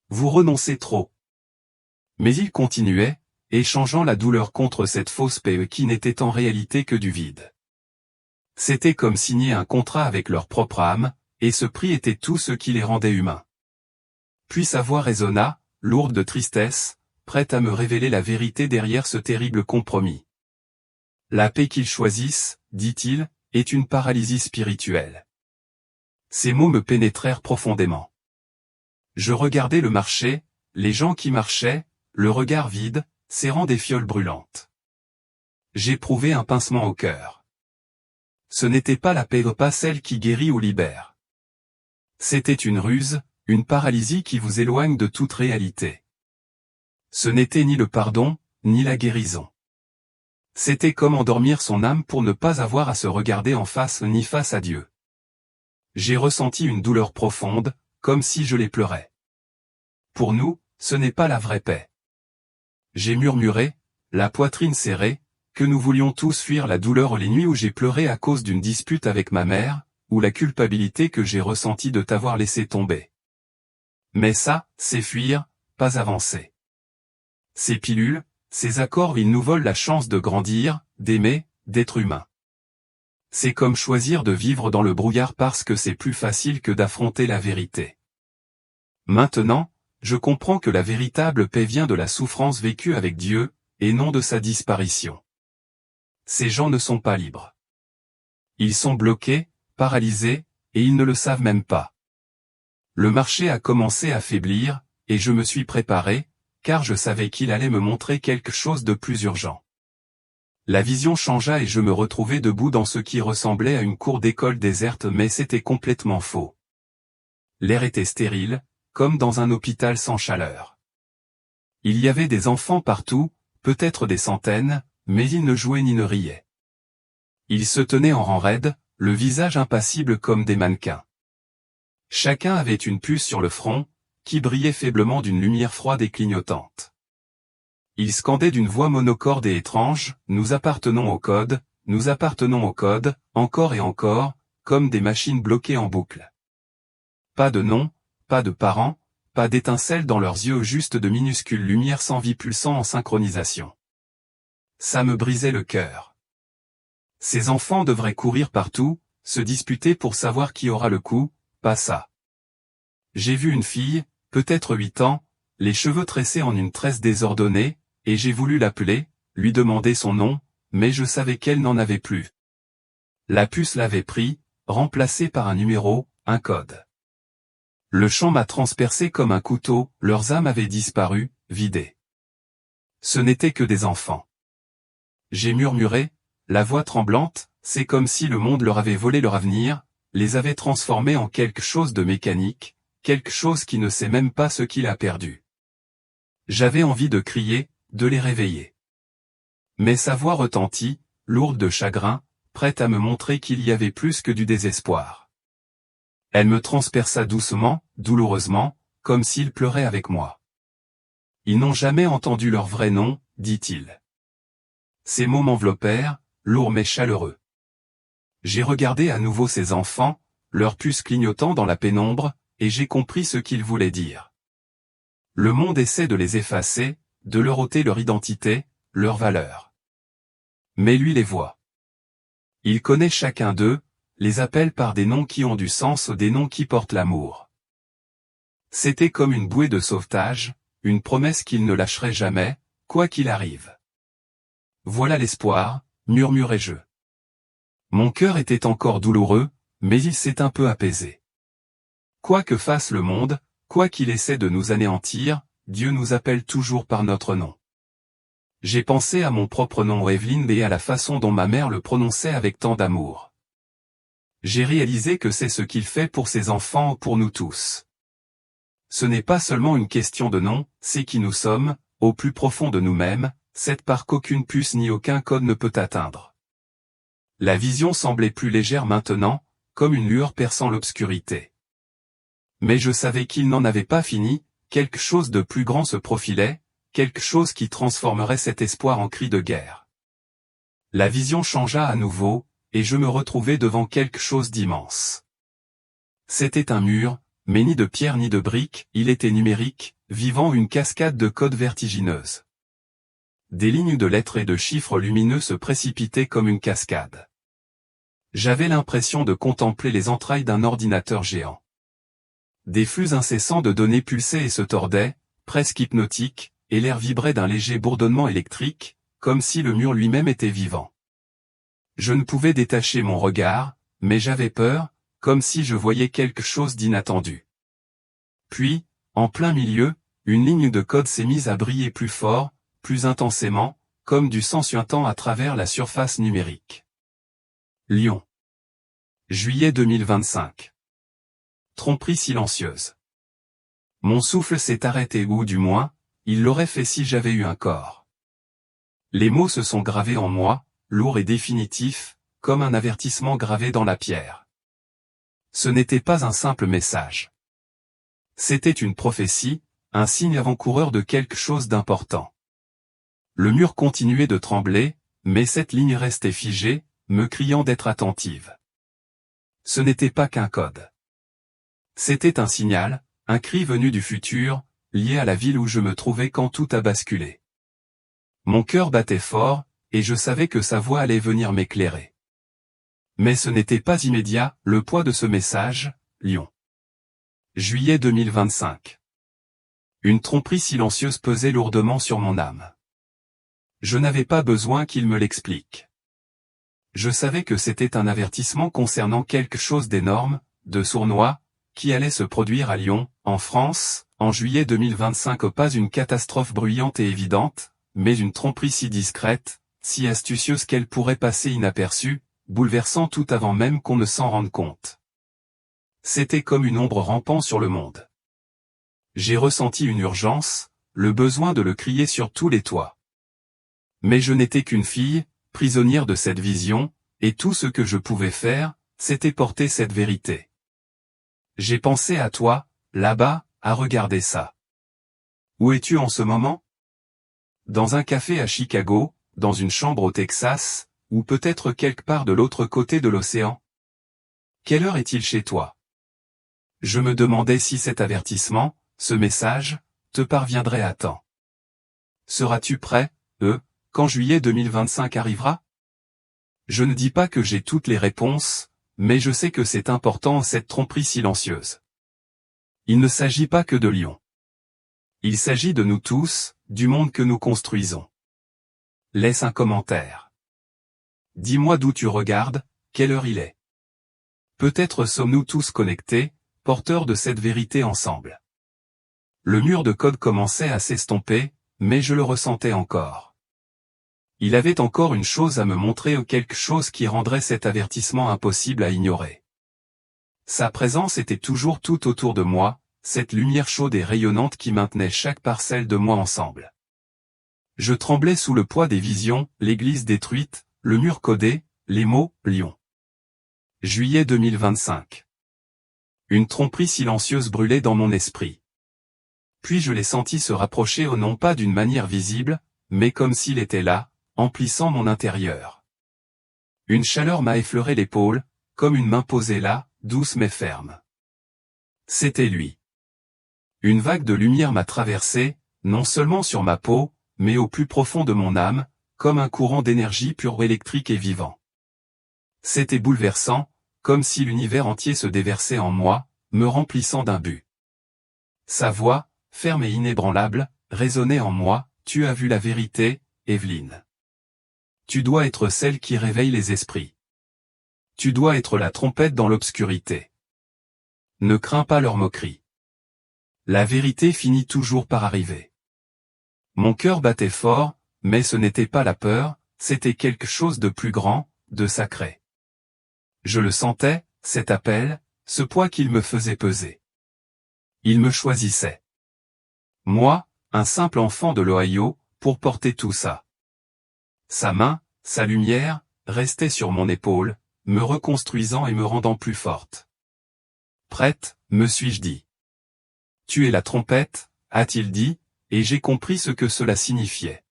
Speaker 1: Vous renoncez trop !» Mais il continuait, échangeant la douleur contre cette fausse paix qui n'était en réalité que du vide. C'était comme signer un contrat avec leur propre âme, et ce prix était tout ce qui les rendait humains. Puis sa voix résonna, lourde de tristesse, prête à me révéler la vérité derrière ce terrible compromis. La paix qu'ils choisissent, dit-il, est une paralysie spirituelle. Ces mots me pénétrèrent profondément. Je regardais le marché, les gens qui marchaient, le regard vide, serrant des fioles brûlantes. J'éprouvais un pincement au cœur. Ce n'était pas la paix, pas celle qui guérit ou libère. C'était une ruse, une paralysie qui vous éloigne de toute réalité. Ce n'était ni le pardon, ni la guérison. C'était comme endormir son âme pour ne pas avoir à se regarder en face ni face à Dieu. J'ai ressenti une douleur profonde, comme si je les pleurais. Pour nous, ce n'est pas la vraie paix. J'ai murmuré, la poitrine serrée, que nous voulions tous fuir la douleur les nuits où j'ai pleuré à cause d'une dispute avec ma mère, ou la culpabilité que j'ai ressentie de t'avoir laissé tomber. Mais ça, c'est fuir, pas avancer. Ces pilules, ces accords, ils nous volent la chance de grandir, d'aimer, d'être humain. C'est comme choisir de vivre dans le brouillard parce que c'est plus facile que d'affronter la vérité. Maintenant, Je comprends que la véritable paix vient de la souffrance vécue avec Dieu, et non de sa disparition. Ces gens ne sont pas libres. Ils sont bloqués, paralysés, et ils ne le savent même pas. Le marché a commencé à faiblir, et je me suis préparé, car je savais qu'il allait me montrer quelque chose de plus urgent. La vision changea et je me retrouvai debout dans ce qui ressemblait à une cour d'école déserte, mais c'était complètement faux. L'air était stérile, comme dans un hôpital sans chaleur. Il y avait des enfants partout, peut-être des centaines, mais ils ne jouaient ni ne riaient. Ils se tenaient en rang raide, le visage impassible comme des mannequins. Chacun avait une puce sur le front, qui brillait faiblement d'une lumière froide et clignotante. Ils scandaient d'une voix monocorde et étrange, « Nous appartenons au code, nous appartenons au code », encore et encore, comme des machines bloquées en boucle. Pas de nom, pas de parents, pas d'étincelles dans leurs yeux, juste de minuscules lumières sans vie pulsant en synchronisation. Ça me brisait le cœur. Ces enfants devraient courir partout, se disputer pour savoir qui aura le coup, pas ça. J'ai vu une fille, peut-être 8 ans, les cheveux tressés en une tresse désordonnée, et j'ai voulu l'appeler, lui demander son nom, mais je savais qu'elle n'en avait plus. La puce l'avait pris, remplacé par un numéro, un code. Le chant m'a transpercé comme un couteau, leurs âmes avaient disparu, vidées. Ce n'étaient que des enfants. J'ai murmuré, la voix tremblante, c'est comme si le monde leur avait volé leur avenir, les avait transformés en quelque chose de mécanique, quelque chose qui ne sait même pas ce qu'il a perdu. J'avais envie de crier, de les réveiller. Mais sa voix retentit, lourde de chagrin, prête à me montrer qu'il y avait plus que du désespoir. Elle me transperça doucement, douloureusement, comme s'ils pleuraient avec moi. Ils n'ont jamais entendu leur vrai nom, dit-il. Ces mots m'enveloppèrent, lourds mais chaleureux. J'ai regardé à nouveau ces enfants, leurs puces clignotant dans la pénombre, et j'ai compris ce qu'ils voulaient dire. Le monde essaie de les effacer, de leur ôter leur identité, leur valeur. Mais lui les voit. Il connaît chacun d'eux, les appelle par des noms qui ont du sens, des noms qui portent l'amour. C'était comme une bouée de sauvetage, une promesse qu'il ne lâcherait jamais, quoi qu'il arrive. Voilà l'espoir, murmurai-je. Mon cœur était encore douloureux, mais il s'est un peu apaisé. Quoi que fasse le monde, quoi qu'il essaie de nous anéantir, Dieu nous appelle toujours par notre nom. J'ai pensé à mon propre nom Evelyne et à la façon dont ma mère le prononçait avec tant d'amour. J'ai réalisé que c'est ce qu'il fait pour ses enfants, pour nous tous. Ce n'est pas seulement une question de nom, c'est qui nous sommes, au plus profond de nous-mêmes, cette part qu'aucune puce ni aucun code ne peut atteindre. La vision semblait plus légère maintenant, comme une lueur perçant l'obscurité. Mais je savais qu'il n'en avait pas fini, quelque chose de plus grand se profilait, quelque chose qui transformerait cet espoir en cri de guerre. La vision changea à nouveau, et je me retrouvai devant quelque chose d'immense. C'était un mur, mais ni de pierre ni de briques, il était numérique, vivant une cascade de codes vertigineuse. Des lignes de lettres et de chiffres lumineux se précipitaient comme une cascade. J'avais l'impression de contempler les entrailles d'un ordinateur géant. Des flux incessants de données pulsaient et se tordaient, presque hypnotiques, et l'air vibrait d'un léger bourdonnement électrique, comme si le mur lui-même était vivant. Je ne pouvais détacher mon regard, mais j'avais peur, comme si je voyais quelque chose d'inattendu. Puis, en plein milieu, une ligne de code s'est mise à briller plus fort, plus intensément, comme du sang suintant à travers la surface numérique. Lyon. Juillet 2025. Tromperie silencieuse. Mon souffle s'est arrêté ou du moins, il l'aurait fait si j'avais eu un corps. Les mots se sont gravés en moi, lourds et définitifs, comme un avertissement gravé dans la pierre. Ce n'était pas un simple message. C'était une prophétie, un signe avant-coureur de quelque chose d'important. Le mur continuait de trembler, mais cette ligne restait figée, me criant d'être attentive. Ce n'était pas qu'un code. C'était un signal, un cri venu du futur, lié à la ville où je me trouvais quand tout a basculé. Mon cœur battait fort, et je savais que sa voix allait venir m'éclairer. Mais ce n'était pas immédiat, le poids de ce message, Lyon. Juillet 2025. Une tromperie silencieuse pesait lourdement sur mon âme. Je n'avais pas besoin qu'il me l'explique. Je savais que c'était un avertissement concernant quelque chose d'énorme, de sournois, qui allait se produire à Lyon, en France, en juillet 2025. Pas une catastrophe bruyante et évidente, mais une tromperie si discrète, si astucieuse qu'elle pourrait passer inaperçue, bouleversant tout avant même qu'on ne s'en rende compte. C'était comme une ombre rampant sur le monde. J'ai ressenti une urgence, le besoin de le crier sur tous les toits. Mais je n'étais qu'une fille, prisonnière de cette vision, et tout ce que je pouvais faire, c'était porter cette vérité. J'ai pensé à toi, là-bas, à regarder ça. Où es-tu en ce moment? Dans un café à Chicago, dans une chambre au Texas, ou peut-être quelque part de l'autre côté de l'océan? Quelle heure est-il chez toi? Je me demandais si cet avertissement, ce message, te parviendrait à temps. Seras-tu prêt, quand juillet 2025 arrivera? Je ne dis pas que j'ai toutes les réponses, mais je sais que c'est important cette tromperie silencieuse. Il ne s'agit pas que de Lyon. Il s'agit de nous tous, du monde que nous construisons. Laisse un commentaire. Dis-moi d'où tu regardes, quelle heure il est. Peut-être sommes-nous tous connectés, porteurs de cette vérité ensemble. Le mur de code commençait à s'estomper, mais je le ressentais encore. Il avait encore une chose à me montrer ou quelque chose qui rendrait cet avertissement impossible à ignorer. Sa présence était toujours tout autour de moi, cette lumière chaude et rayonnante qui maintenait chaque parcelle de moi ensemble. Je tremblais sous le poids des visions, l'église détruite, le mur codé, les mots, Lyon. Juillet 2025. Une tromperie silencieuse brûlait dans mon esprit. Puis je l'ai senti se rapprocher non pas d'une manière visible, mais comme s'il était là, emplissant mon intérieur. Une chaleur m'a effleuré l'épaule, comme une main posée là, douce mais ferme. C'était lui. Une vague de lumière m'a traversé, non seulement sur ma peau, mais au plus profond de mon âme, comme un courant d'énergie pure électrique et vivant. C'était bouleversant, comme si l'univers entier se déversait en moi, me remplissant d'un but. Sa voix, ferme et inébranlable, résonnait en moi, tu as vu la vérité, Evelyne. Tu dois être celle qui réveille les esprits. Tu dois être la trompette dans l'obscurité. Ne crains pas leur moquerie. La vérité finit toujours par arriver. Mon cœur battait fort, mais ce n'était pas la peur, c'était quelque chose de plus grand, de sacré. Je le sentais, cet appel, ce poids qu'il me faisait peser. Il me choisissait. Moi, un simple enfant de l'Ohio, pour porter tout ça. Sa main, sa lumière, restait sur mon épaule, me reconstruisant et me rendant plus forte. Prête, me suis-je dit. Tu es la trompette, a-t-il dit, et j'ai compris ce que cela signifiait.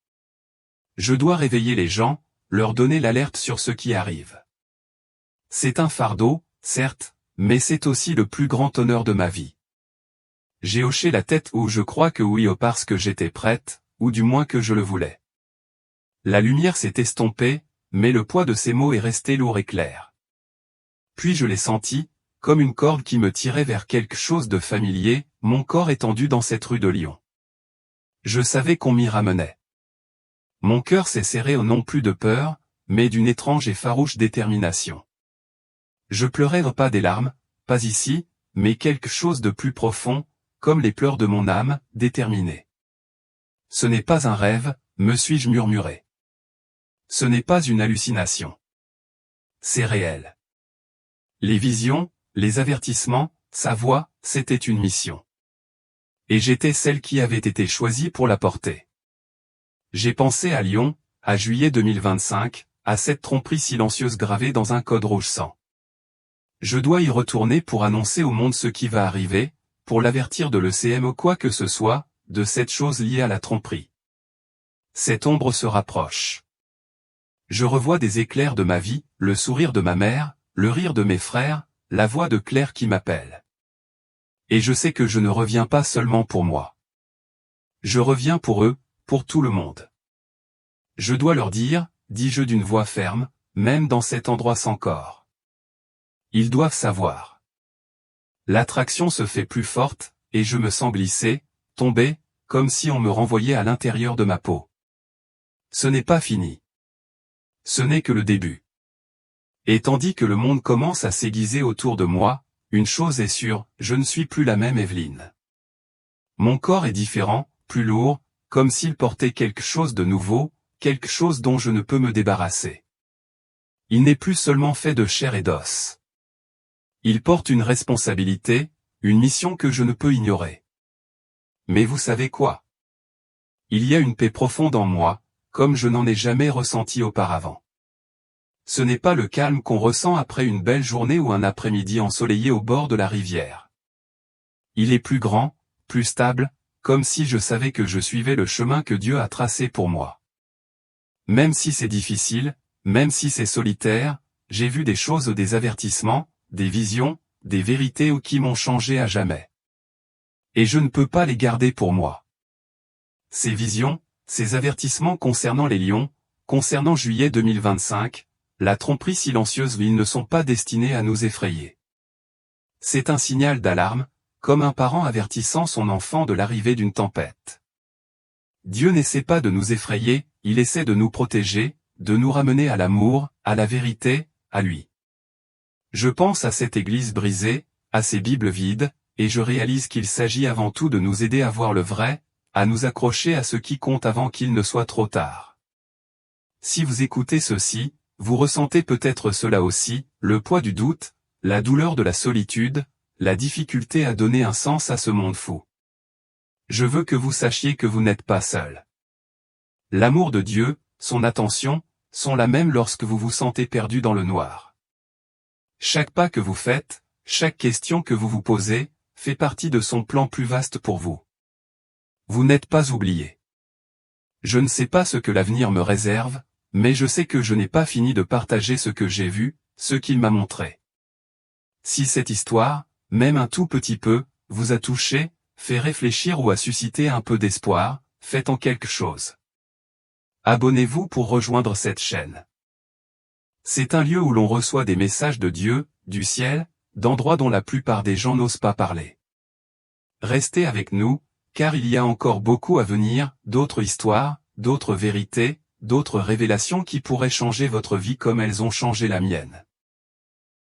Speaker 1: Je dois réveiller les gens, leur donner l'alerte sur ce qui arrive. C'est un fardeau, certes, mais c'est aussi le plus grand honneur de ma vie. J'ai hoché la tête ou je crois que oui parce que j'étais prête, ou du moins que je le voulais. La lumière s'est estompée, mais le poids de ces mots est resté lourd et clair. Puis je l'ai senti, comme une corde qui me tirait vers quelque chose de familier, mon corps étendu dans cette rue de Lyon. Je savais qu'on m'y ramenait. Mon cœur s'est serré au non plus de peur, mais d'une étrange et farouche détermination. Je pleurais pas des larmes, pas ici, mais quelque chose de plus profond, comme les pleurs de mon âme, déterminée. Ce n'est pas un rêve, me suis-je murmuré. Ce n'est pas une hallucination. C'est réel. Les visions, les avertissements, sa voix, c'était une mission. Et j'étais celle qui avait été choisie pour la porter. J'ai pensé à Lyon, à juillet 2025, à cette tromperie silencieuse gravée dans un code rouge sang. Je dois y retourner pour annoncer au monde ce qui va arriver, pour l'avertir de l'ECM ou quoi que ce soit, de cette chose liée à la tromperie. Cette ombre se rapproche. Je revois des éclairs de ma vie, le sourire de ma mère, le rire de mes frères, la voix de Claire qui m'appelle. Et je sais que je ne reviens pas seulement pour moi. Je reviens pour eux, pour tout le monde. Je dois leur dire, dis-je d'une voix ferme, même dans cet endroit sans corps. Ils doivent savoir. L'attraction se fait plus forte, et je me sens glisser, tomber, comme si on me renvoyait à l'intérieur de ma peau. Ce n'est pas fini. Ce n'est que le début. Et tandis que le monde commence à s'aiguiser autour de moi, une chose est sûre, je ne suis plus la même Evelyne. Mon corps est différent, plus lourd, comme s'il portait quelque chose de nouveau, quelque chose dont je ne peux me débarrasser. Il n'est plus seulement fait de chair et d'os. Il porte une responsabilité, une mission que je ne peux ignorer. Mais vous savez quoi? Il y a une paix profonde en moi, comme je n'en ai jamais ressenti auparavant. Ce n'est pas le calme qu'on ressent après une belle journée ou un après-midi ensoleillé au bord de la rivière. Il est plus grand, plus stable, comme si je savais que je suivais le chemin que Dieu a tracé pour moi. Même si c'est difficile, même si c'est solitaire, j'ai vu des choses, des avertissements, des visions, des vérités qui m'ont changé à jamais. Et je ne peux pas les garder pour moi. Ces visions, ces avertissements concernant les lions, concernant juillet 2025, la tromperie silencieuse, ils ne sont pas destinés à nous effrayer. C'est un signal d'alarme, comme un parent avertissant son enfant de l'arrivée d'une tempête. Dieu n'essaie pas de nous effrayer, il essaie de nous protéger, de nous ramener à l'amour, à la vérité, à lui. Je pense à cette église brisée, à ces Bibles vides, et je réalise qu'il s'agit avant tout de nous aider à voir le vrai, à nous accrocher à ce qui compte avant qu'il ne soit trop tard. Si vous écoutez ceci, vous ressentez peut-être cela aussi, le poids du doute, la douleur de la solitude, la difficulté à donner un sens à ce monde fou. Je veux que vous sachiez que vous n'êtes pas seul. L'amour de Dieu, son attention, sont la même lorsque vous vous sentez perdu dans le noir. Chaque pas que vous faites, chaque question que vous vous posez, fait partie de son plan plus vaste pour vous. Vous n'êtes pas oublié. Je ne sais pas ce que l'avenir me réserve, mais je sais que je n'ai pas fini de partager ce que j'ai vu, ce qu'il m'a montré. Si cette histoire, même un tout petit peu, vous a touché, fait réfléchir ou a suscité un peu d'espoir, faites en quelque chose. Abonnez-vous pour rejoindre cette chaîne. C'est un lieu où l'on reçoit des messages de Dieu, du ciel, d'endroits dont la plupart des gens n'osent pas parler. Restez avec nous, car il y a encore beaucoup à venir, d'autres histoires, d'autres vérités, d'autres révélations qui pourraient changer votre vie comme elles ont changé la mienne.